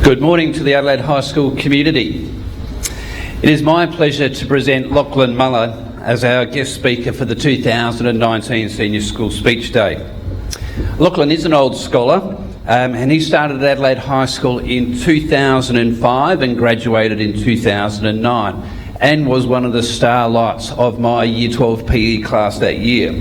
Good morning to the Adelaide High School community. It is my pleasure to present Lachlan Mullen as our guest speaker for the 2019 Senior School Speech Day. Lachlan is an old scholar and he started at Adelaide High School in 2005 and graduated in 2009 and was one of the starlights of my Year 12 PE class that year.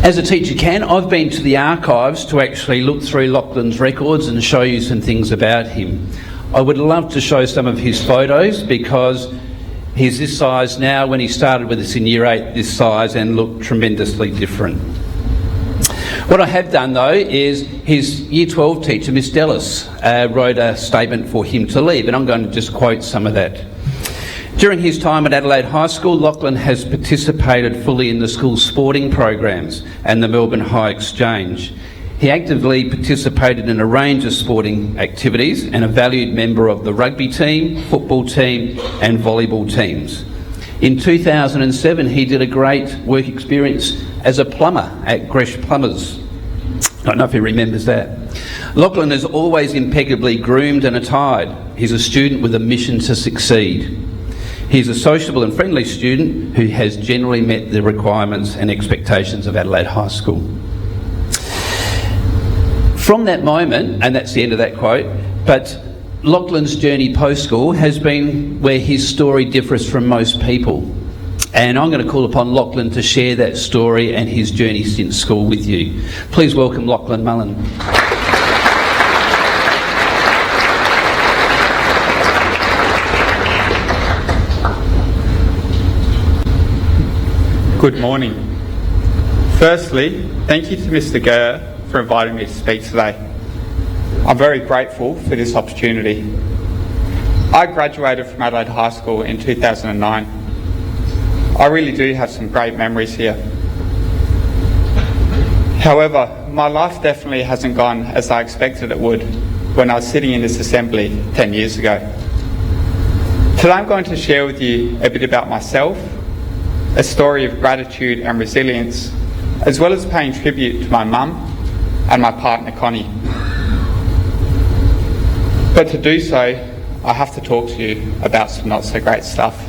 As a teacher can, I've been to the archives to actually look through Lachlan's records and show you some things about him. I would love to show some of his photos because he's this size now. When he started with us in Year 8, this size, and looked tremendously different. What I have done though is his Year 12 teacher, Miss Dellis, wrote a statement for him to leave, and I'm going to just quote some of that. During his time at Adelaide High School, Lachlan has participated fully in the school's sporting programs and the Melbourne High Exchange. He actively participated in a range of sporting activities and a valued member of the rugby team, football team and volleyball teams. In 2007, he did a great work experience as a plumber at Gresh Plumbers. I don't know if he remembers that. Lachlan is always impeccably groomed and attired. He's a student with a mission to succeed. He's a sociable and friendly student who has generally met the requirements and expectations of Adelaide High School. From that moment, and that's the end of that quote, but Lachlan's journey post-school has been where his story differs from most people. And I'm going to call upon Lachlan to share that story and his journey since school with you. Please welcome Lachlan Mullen. Good morning. Firstly, thank you to Mr. Gurr for inviting me to speak today. I'm very grateful for this opportunity. I graduated from Adelaide High School in 2009. I really do have some great memories here. However, my life definitely hasn't gone as I expected it would when I was sitting in this assembly 10 years ago. Today I'm going to share with you a bit about myself, a story of gratitude and resilience, as well as paying tribute to my mum and my partner Connie. But to do so, I have to talk to you about some not so great stuff.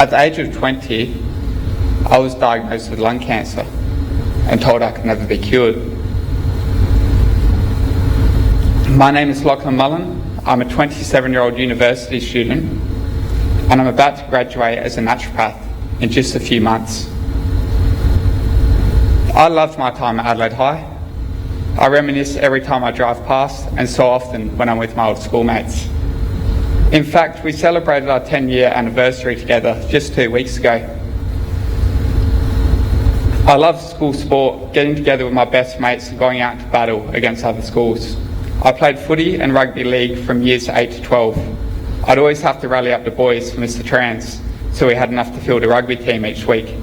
At the age of 20, I was diagnosed with lung cancer and told I could never be cured. My name is Lachlan Mullen. I'm a 27-year-old university student and I'm about to graduate as a naturopath in just a few months. I loved my time at Adelaide High. I reminisce every time I drive past and so often when I'm with my old schoolmates. In fact, we celebrated our 10-year anniversary together just 2 weeks ago. I love school sport, getting together with my best mates and going out to battle against other schools. I played footy and rugby league from years 8 to 12. I'd always have to rally up the boys for Mr. Trans, so we had enough to field a rugby team each week.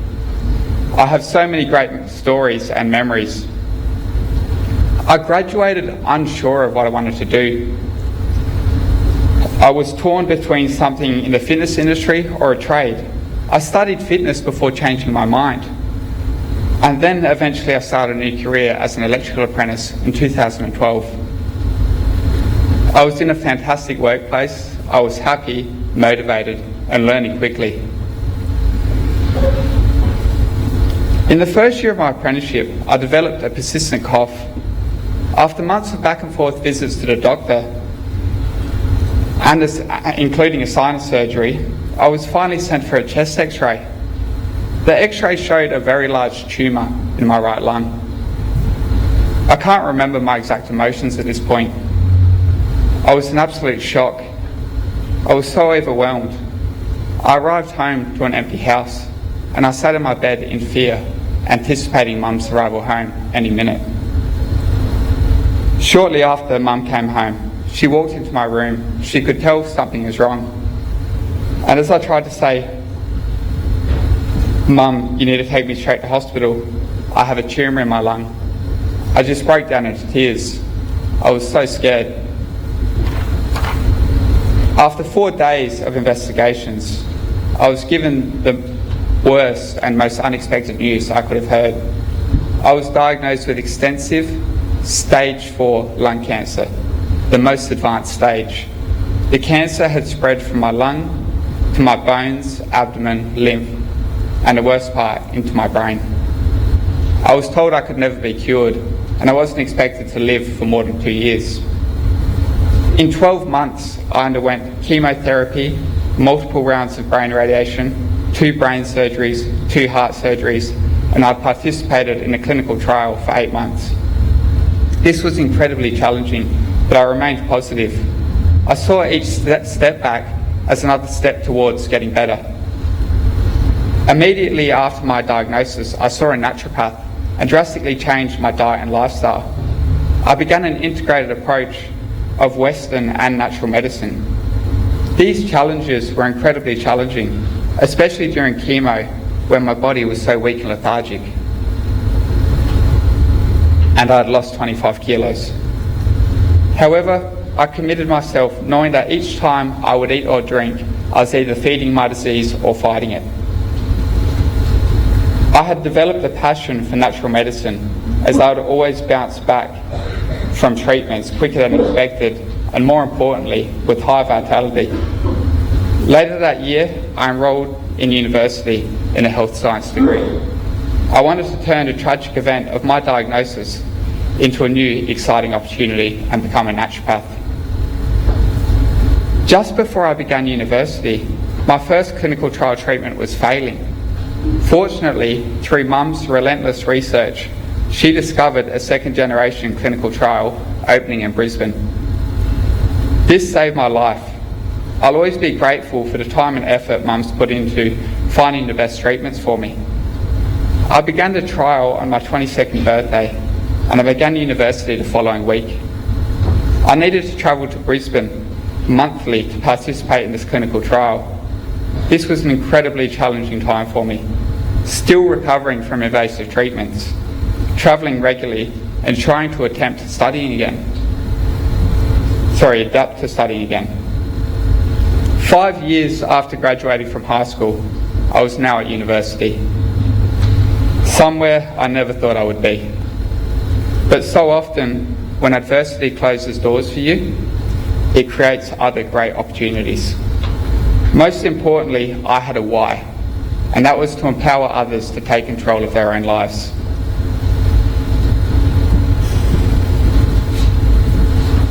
I have so many great stories and memories. I graduated unsure of what I wanted to do. I was torn between something in the fitness industry or a trade. I studied fitness before changing my mind. And then eventually I started a new career as an electrical apprentice in 2012. I was in a fantastic workplace. I was happy, motivated, and learning quickly. In the first year of my apprenticeship, I developed a persistent cough. After months of back and forth visits to the doctor, and including a sinus surgery, I was finally sent for a chest x-ray. The x-ray showed a very large tumour in my right lung. I can't remember my exact emotions at this point. I was in absolute shock. I was so overwhelmed. I arrived home to an empty house and I sat in my bed in fear, anticipating Mum's arrival home any minute. Shortly after Mum came home, she walked into my room. She could tell something was wrong. And as I tried to say, "Mum, you need to take me straight to hospital. I have a tumour in my lung," I just broke down into tears. I was so scared. After 4 days of investigations, I was given the worst and most unexpected news I could have heard. I was diagnosed with extensive stage 4 lung cancer, the most advanced stage. The cancer had spread from my lung to my bones, abdomen, lymph, and the worst part, into my brain. I was told I could never be cured, and I wasn't expected to live for more than 2 years. In 12 months, I underwent chemotherapy, multiple rounds of brain radiation, 2 brain surgeries, 2 heart surgeries, and I participated in a clinical trial for 8 months. This was incredibly challenging, but I remained positive. I saw each step back as another step towards getting better. Immediately after my diagnosis, I saw a naturopath and drastically changed my diet and lifestyle. I began an integrated approach of Western and natural medicine. These challenges were incredibly challenging, especially during chemo, when my body was so weak and lethargic. And I had lost 25 kilos. However, I committed myself knowing that each time I would eat or drink, I was either feeding my disease or fighting it. I had developed a passion for natural medicine, as I would always bounce back from treatments quicker than expected, and more importantly, with high vitality. Later that year, I enrolled in university in a health science degree. I wanted to turn the tragic event of my diagnosis into a new, exciting opportunity and become a naturopath. Just before I began university, my first clinical trial treatment was failing. Fortunately, through Mum's relentless research, she discovered a second-generation clinical trial opening in Brisbane. This saved my life. I'll always be grateful for the time and effort Mum's put into finding the best treatments for me. I began the trial on my 22nd birthday, and I began university the following week. I needed to travel to Brisbane monthly to participate in this clinical trial. This was an incredibly challenging time for me, still recovering from invasive treatments, travelling regularly and trying to adapt to studying again. 5 years after graduating from high school, I was now at university, somewhere I never thought I would be. But so often, when adversity closes doors for you, it creates other great opportunities. Most importantly, I had a why, and that was to empower others to take control of their own lives.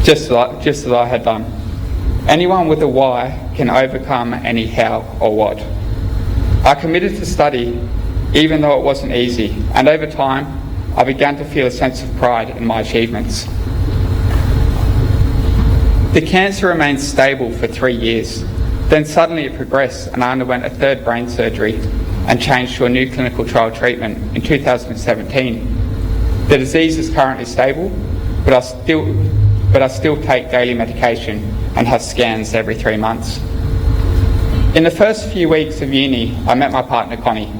Just as I had done. Anyone with a why can overcome any how or what. I committed to study, even though it wasn't easy, and over time, I began to feel a sense of pride in my achievements. The cancer remained stable for 3 years. Then suddenly it progressed, and I underwent a 3rd brain surgery and changed to a new clinical trial treatment in 2017. The disease is currently stable, but I still take daily medication and have scans every 3 months. In the first few weeks of uni, I met my partner Connie.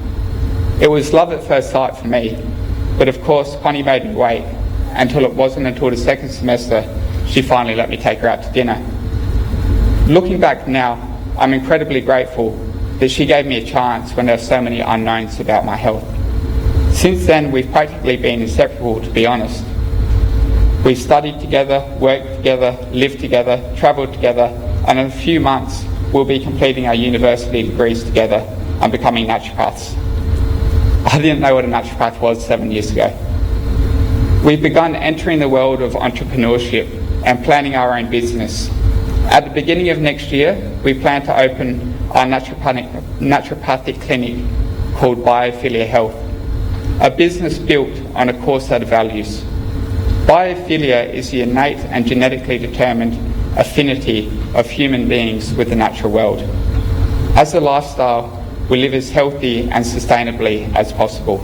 It was love at first sight for me, but of course Connie made me wait it wasn't until the 2nd semester she finally let me take her out to dinner. Looking back now, I'm incredibly grateful that she gave me a chance when there were so many unknowns about my health. Since then, we've practically been inseparable, to be honest. We've studied together, worked together, lived together, travelled together, and in a few months, we'll be completing our university degrees together and becoming naturopaths. I didn't know what a naturopath was 7 years ago. We've begun entering the world of entrepreneurship and planning our own business. At the beginning of next year, we plan to open our naturopathic clinic called Biophilia Health, a business built on a core set of values. Biophilia is the innate and genetically determined affinity of human beings with the natural world. As a lifestyle, we live as healthy and sustainably as possible,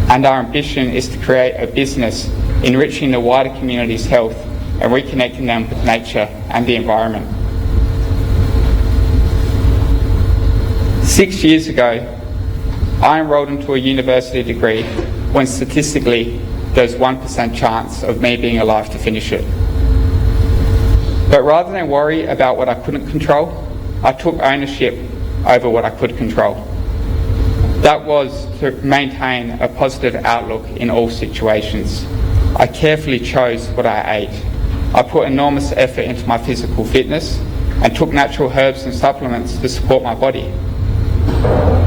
and our ambition is to create a business enriching the wider community's health and reconnecting them with nature and the environment. 6 years ago, I enrolled into a university degree when statistically there's 1% chance of me being alive to finish it. But rather than worry about what I couldn't control, I took ownership over what I could control. That was to maintain a positive outlook in all situations. I carefully chose what I ate. I put enormous effort into my physical fitness and took natural herbs and supplements to support my body.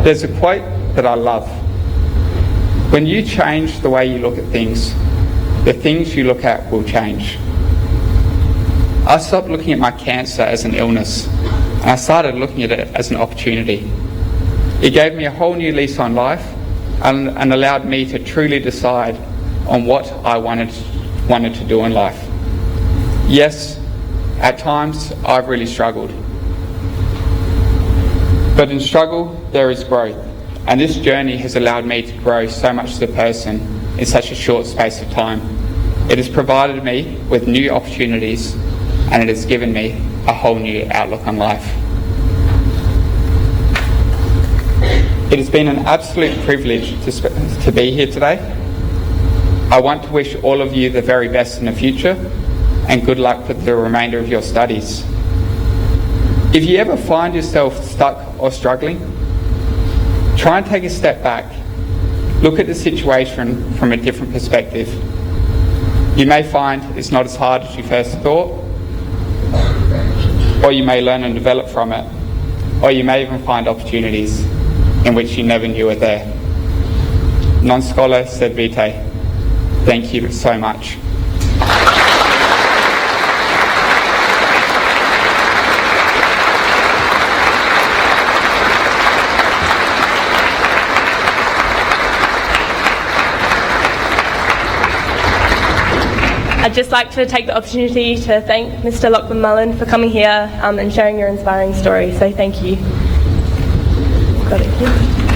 There's a quote that I love. When you change the way you look at things, the things you look at will change. I stopped looking at my cancer as an illness, and I started looking at it as an opportunity. It gave me a whole new lease on life and allowed me to truly decide on what I wanted to do in life. Yes, at times I've really struggled. But in struggle, there is growth. And this journey has allowed me to grow so much as a person in such a short space of time. It has provided me with new opportunities, and it has given me a whole new outlook on life. It has been an absolute privilege to be here today. I want to wish all of you the very best in the future, and good luck with the remainder of your studies. If you ever find yourself stuck or struggling, try and take a step back. Look at the situation from a different perspective. You may find it's not as hard as you first thought, or you may learn and develop from it, or you may even find opportunities in which you never knew were there. Non scholar sed vitae. Thank you so much. I'd just like to take the opportunity to thank Mr. Lachlan Mullen for coming here and sharing your inspiring story. So thank you. Got it here.